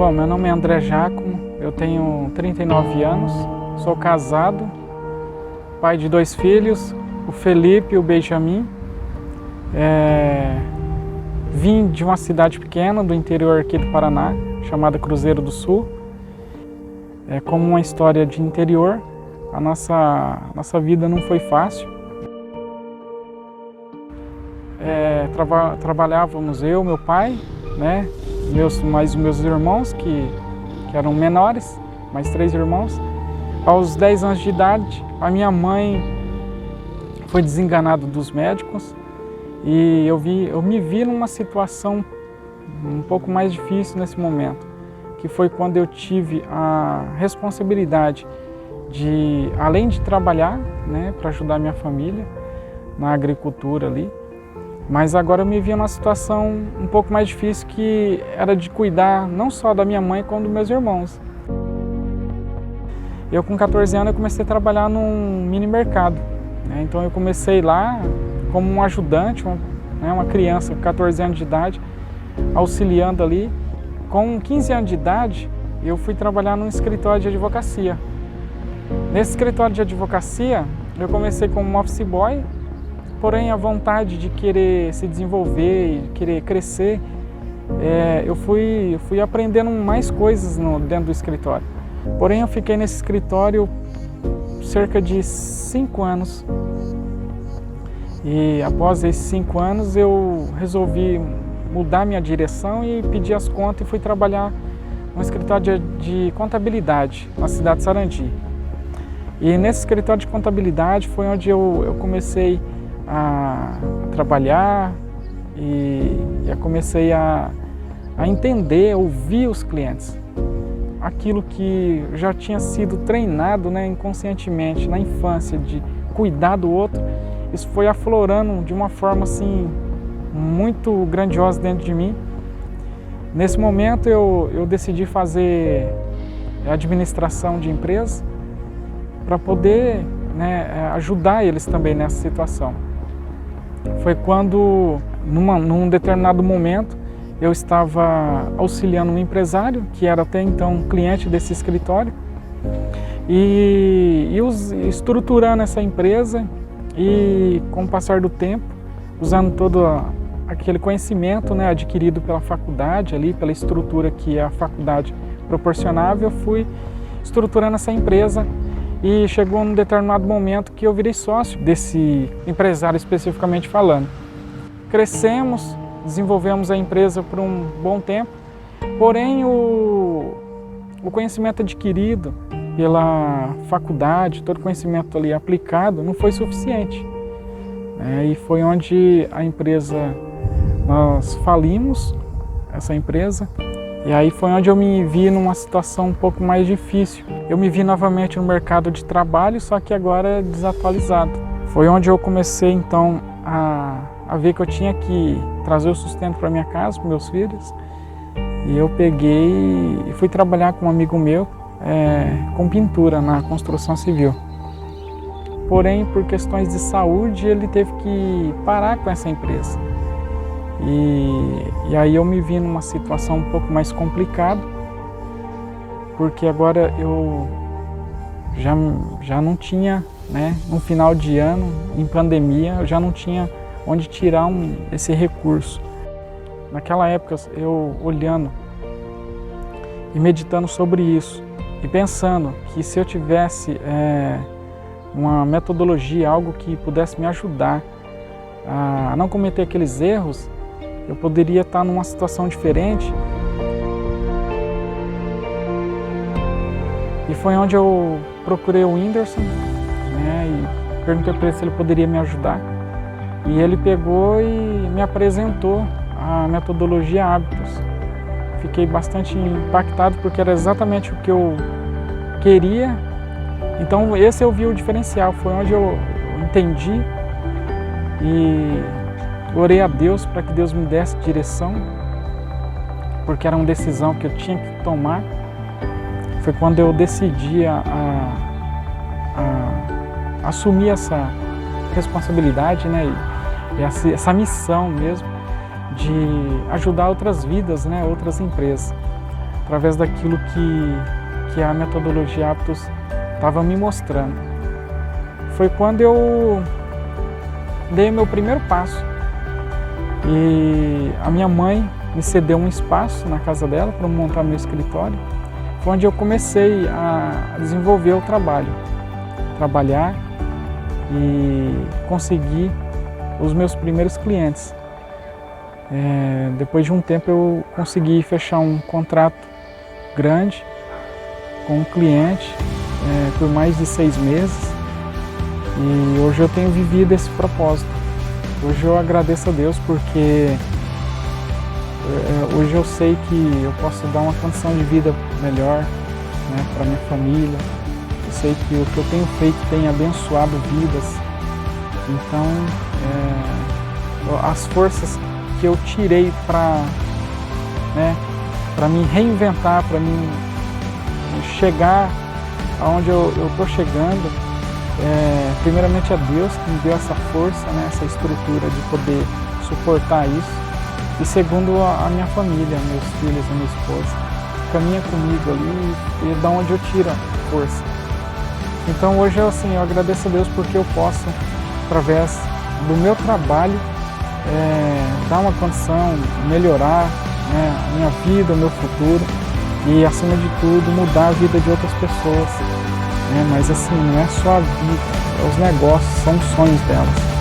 Bom, meu nome é André Giacomo, eu tenho 39 anos, sou casado, pai de 2 filhos, o Felipe e o Benjamin. Vim de uma cidade pequena do interior aqui do Paraná, chamada Cruzeiro do Sul. Como uma história de interior, a nossa vida não foi fácil. Trabalhávamos eu, meu pai, né, mais meus irmãos, que eram menores, mais 3 irmãos. Aos 10 anos de idade, a minha mãe foi desenganada dos médicos e eu me vi numa situação um pouco mais difícil nesse momento, que foi quando eu tive a responsabilidade de, além de trabalhar, né, para ajudar minha família na agricultura ali, mas agora eu me vi numa situação um pouco mais difícil, que era de cuidar não só da minha mãe, como dos meus irmãos. Eu com 14 anos eu comecei a trabalhar num mini mercado, né? Então eu comecei lá como um ajudante, uma criança com 14 anos de idade, auxiliando ali. Com 15 anos de idade eu fui trabalhar num escritório de advocacia. Nesse escritório de advocacia eu comecei como office boy, porém a vontade de querer se desenvolver e querer crescer, eu fui aprendendo mais coisas dentro do escritório. Porém eu fiquei nesse escritório cerca de 5 anos e após esses 5 anos eu resolvi mudar minha direção e pedir as contas e fui trabalhar no escritório de contabilidade na cidade de Sarandi. E nesse escritório de contabilidade foi onde eu comecei a trabalhar e eu comecei a entender, ouvir os clientes. Aquilo que já tinha sido treinado, né, inconscientemente na infância, de cuidar do outro, isso foi aflorando de uma forma assim muito grandiosa dentro de mim. Nesse momento eu decidi fazer administração de empresas para poder, né, ajudar eles também nessa situação. Foi quando, num determinado momento, eu estava auxiliando um empresário, que era até então cliente desse escritório, e estruturando essa empresa e, com o passar do tempo, usando todo aquele conhecimento, né, adquirido pela faculdade, ali, pela estrutura que a faculdade proporcionava, eu fui estruturando essa empresa e chegou num determinado momento que eu virei sócio desse empresário especificamente falando. Crescemos, desenvolvemos a empresa por um bom tempo, porém o conhecimento adquirido pela faculdade, todo o conhecimento ali aplicado, não foi suficiente. E foi onde a empresa, nós falimos essa empresa, e aí foi onde eu me vi numa situação um pouco mais difícil. Eu me vi novamente no mercado de trabalho, só que agora desatualizado. Foi onde eu comecei então a ver que eu tinha que trazer o sustento para minha casa, para meus filhos. E eu peguei e fui trabalhar com um amigo meu com pintura na construção civil. Porém, por questões de saúde, ele teve que parar com essa empresa. E aí eu me vi numa situação um pouco mais complicada, porque agora eu já não tinha, né, no final de ano, em pandemia, eu já não tinha onde tirar esse recurso. Naquela época, eu olhando e meditando sobre isso, e pensando que se eu tivesse uma metodologia, algo que pudesse me ajudar a não cometer aqueles erros, eu poderia estar numa situação diferente. E foi onde eu procurei o Whindersson, né, e perguntei para ele se ele poderia me ajudar. E ele pegou e me apresentou a metodologia Hábitos. Fiquei bastante impactado porque era exatamente o que eu queria. Então esse eu vi o diferencial, foi onde eu entendi e orei a Deus para que Deus me desse direção, porque era uma decisão que eu tinha que tomar. Foi quando eu decidi assumir essa responsabilidade, né, e essa missão mesmo de ajudar outras vidas, né, outras empresas. através daquilo que a metodologia Aptos estava me mostrando. Foi quando eu dei o meu primeiro passo e a minha mãe me cedeu um espaço na casa dela para montar meu escritório. Foi onde eu comecei a desenvolver o trabalho, trabalhar e conseguir os meus primeiros clientes. Depois de um tempo eu consegui fechar um contrato grande com um cliente por mais de 6 meses e hoje eu tenho vivido esse propósito. Hoje eu agradeço a Deus porque hoje eu sei que eu posso dar uma condição de vida melhor, né, para minha família. Eu sei que o que eu tenho feito tem abençoado vidas. Então, as forças que eu tirei para me reinventar, para mim chegar aonde eu estou chegando, primeiramente a Deus que me deu essa força, né, essa estrutura de poder suportar isso. E segundo, a minha família, meus filhos, a minha esposa, caminha comigo ali e da onde eu tiro a força. Então hoje eu agradeço a Deus porque eu posso, através do meu trabalho, dar uma condição, melhorar, né, a minha vida, o meu futuro e, acima de tudo, mudar a vida de outras pessoas. Mas assim, não é só a vida, os negócios são os sonhos delas.